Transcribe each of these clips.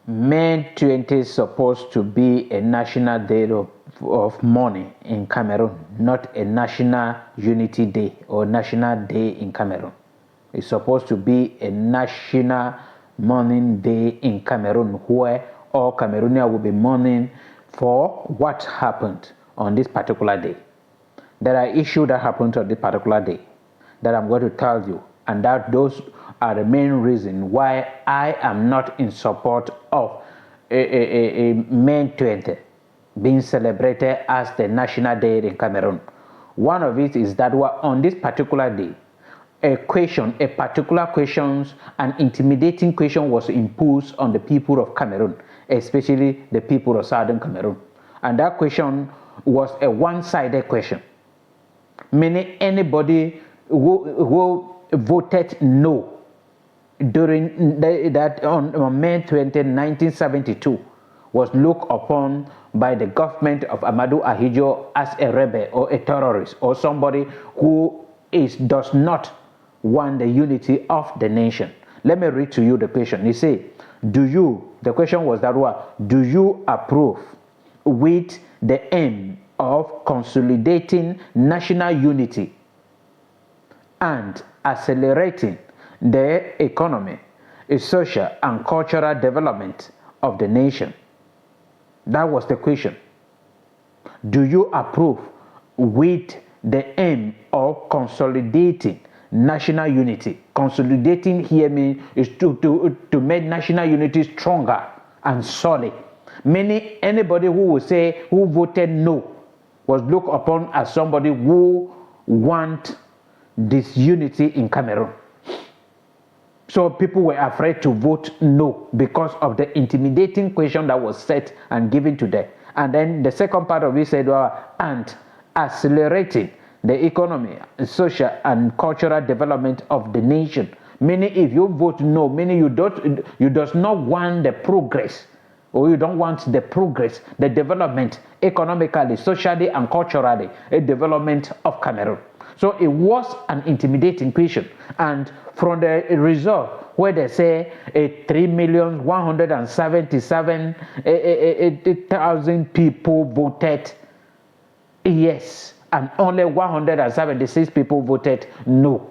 May 20th is supposed to be a national day of mourning in Cameroon, not a national unity day or national day in Cameroon. It's supposed to be a national mourning day in Cameroon where all Cameroonians will be mourning for what happened on this particular day. There are issues that happened on this particular day that I'm going to tell you, and that those are the main reason why I am not in support of May 20th being celebrated as the national day in Cameroon. One of it is that on this particular day, a particular question, an intimidating question was imposed on the people of Cameroon, especially the people of Southern Cameroon. And that question was a one-sided question. Meaning anybody who voted no during that on May 20, 1972 was looked upon by the government of Amadou Ahidjo as a rebel or a terrorist or somebody who does not want the unity of the nation. Let me read to you the question. He said, the question was that do you approve with the aim of consolidating national unity and accelerating the economy, social and cultural development of the nation? That was the question. Do you approve with the aim of consolidating national unity? Consolidating here means is to make national unity stronger and solid. Meaning anybody who voted no was looked upon as somebody who want disunity in Cameroon. So people were afraid to vote no because of the intimidating question that was set and given to them. And then the second part of it said, and accelerating the economy, social and cultural development of the nation. Meaning if you vote no, meaning you does not want the progress, or you don't want the progress, the development economically, socially and culturally, a development of Cameroon. So it was an intimidating question. And from the result, where they say 3,177,000 people voted yes, and only 176 people voted no,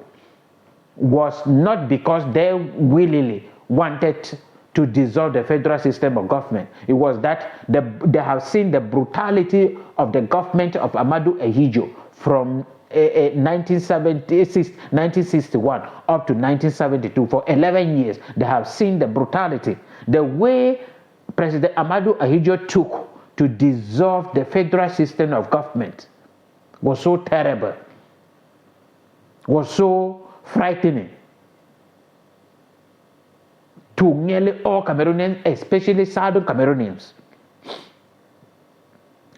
was not because they willingly wanted to dissolve the federal system of government. It was that they have seen the brutality of the government of Amadou Ahidjo from 1961 up to 1972. For 11 years, they have seen the brutality. The way President Amadou Ahidjo took to dissolve the federal system of government was so terrible, was so frightening to nearly all Cameroonians, especially Southern Cameroonians.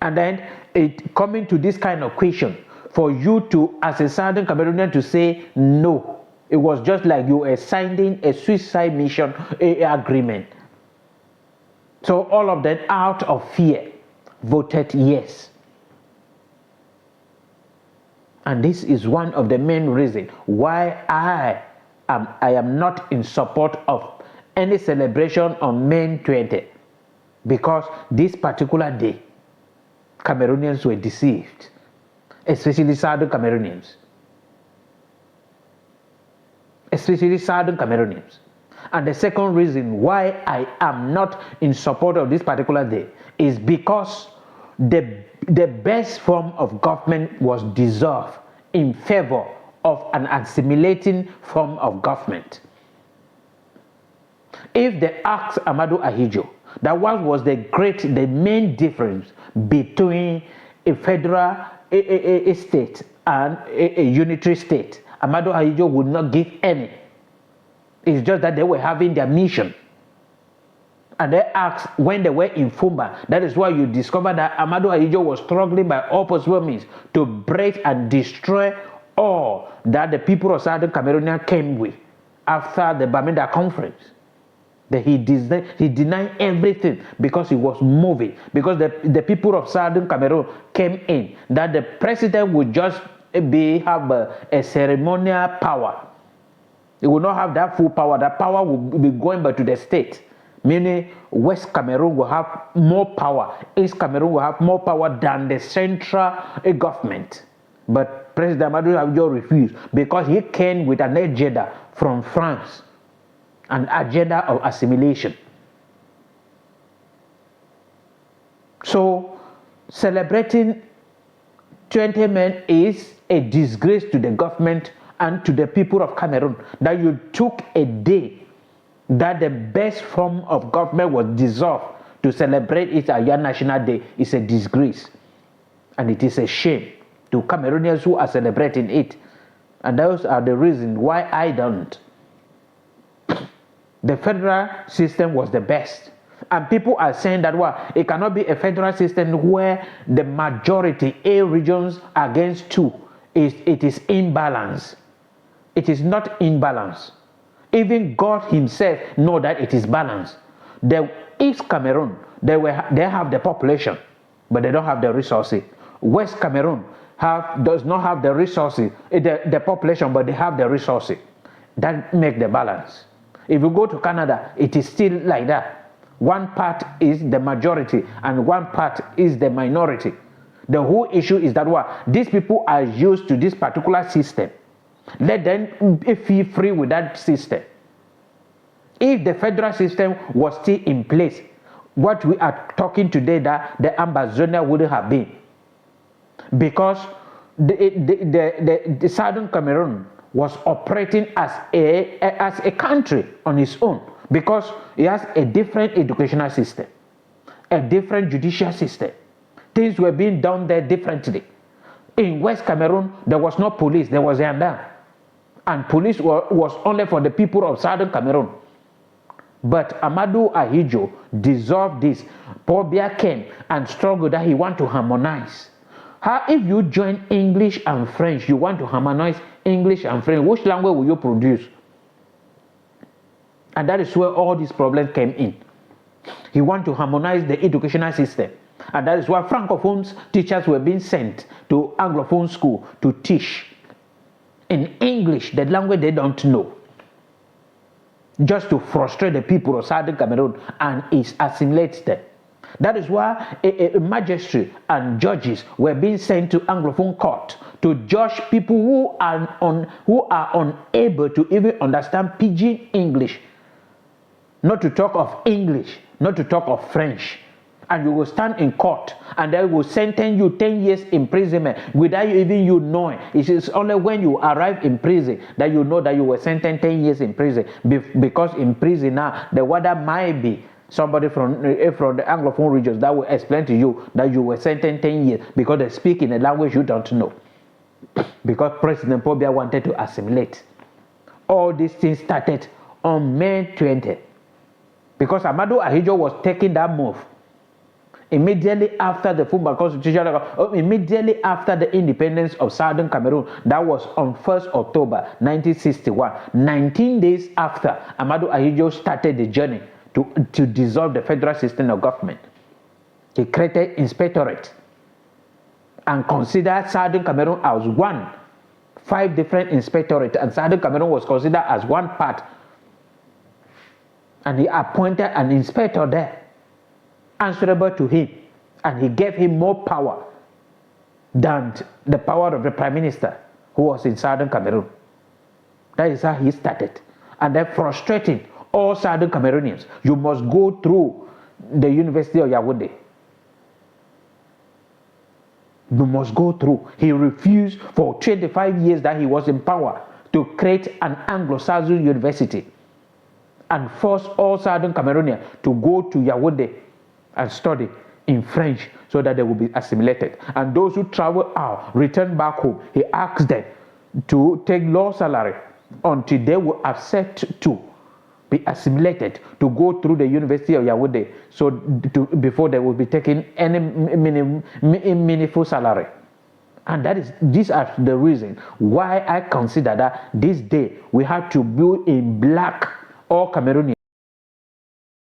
And then it coming to this kind of question, for you to, as a Southern Cameroonian, to say no, it was just like you were signing a suicide mission agreement. So all of them, out of fear, voted yes. And this is one of the main reasons why I am not in support of any celebration on May 20, because this particular day, Cameroonians were deceived, especially Southern Cameroonians. And the second reason why I am not in support of this particular day is because the best form of government was dissolved in favor of an assimilating form of government. If they asked Amadou Ahidjo, that was the main difference between a federal state and a unitary state, Amadou Ahidjo would not give any. It's just that they were having their mission. And they asked when they were in Fumba. That is why you discover that Amadou Ahidjo was struggling by all possible means to break and destroy all that the people of Southern Cameroon came with after the Bamenda conference. That he denied everything because he was moving. Because the people of Southern Cameroon came in. That the president would just have a ceremonial power. He will not have that full power. That power will be going back to the state. meaning West Cameroon will have more power, East Cameroon will have more power than the central government. But President Amadou Ahidjo refused because he came with an agenda from France, an agenda of assimilation. So celebrating 20 men is a disgrace to the government and to the people of Cameroon, that you took a day that the best form of government was dissolved to celebrate it as your national day is a disgrace. And it is a shame to Cameroonians who are celebrating it. And those are the reasons why I don't. The federal system was the best. And people are saying that, well, it cannot be a federal system where the majority, A regions against 2, it is imbalance. It is not imbalance. Even God himself knows that it is balanced. The East Cameroon, they have the population, but they don't have the resources. West Cameroon does not have the resources, the population, but they have the resources. That makes the balance. If you go to Canada, it is still like that. One part is the majority and one part is the minority. The whole issue is that these people are used to this particular system. Let them feel free with that system. If the federal system was still in place, what we are talking today, that the Ambazonia wouldn't have been. Because the Southern Cameroon was operating as a country on its own, because it has a different educational system, a different judicial system. Things were being done there differently. In West Cameroon, there was no police, there was gendarme. And police was only for the people of Southern Cameroon. But Amadou Ahidjo dissolved this. Paul Biya came and struggled that he want to harmonize. How if you join English and French, you want to harmonize English and French, which language will you produce? And that is where all these problems came in. He want to harmonize the educational system. And that is why Francophone teachers were being sent to Anglophone school to teach in English, the language they don't know, just to frustrate the people of Southern Cameroon and assimilate them. That is why a magistrate and judges were being sent to Anglophone court to judge people who are unable to even understand pidgin English, not to talk of English, not to talk of French. And you will stand in court and they will sentence you 10 years imprisonment without even you knowing. It is only when you arrive in prison that you know that you were sentenced 10 years in prison. Because in prison now, the warder might be somebody from the Anglophone regions that will explain to you that you were sentenced 10 years because they speak in a language you don't know. Because President Paul Biya wanted to assimilate. All these things started on May 20th. Because Amadou Ahidjo was taking that move immediately after the Football Constitution, immediately after the independence of Southern Cameroon. That was on 1st October 1961. 19 days after, Amadou Ahidjo started the journey to dissolve the federal system of government. He created inspectorate and considered Southern Cameroon as one. 5 different inspectorates, and Southern Cameroon was considered as one part. And he appointed an inspector there, answerable to him, and he gave him more power than the power of the Prime Minister who was in Southern Cameroon. That is how he started. And then frustrating all Southern Cameroonians. You must go through the University of Yaoundé. You must go through. He refused for 25 years that he was in power to create an Anglo-Saxon university and force all Southern Cameroonians to go to Yaoundé and study in French so that they will be assimilated. And those who travel out, return back home, he asked them to take low salary until they will accept to be assimilated, to go through the University of Yaoundé, so before they will be taking any meaningful salary. And these are the reasons why I consider that this day we have to build in black all Cameroonians.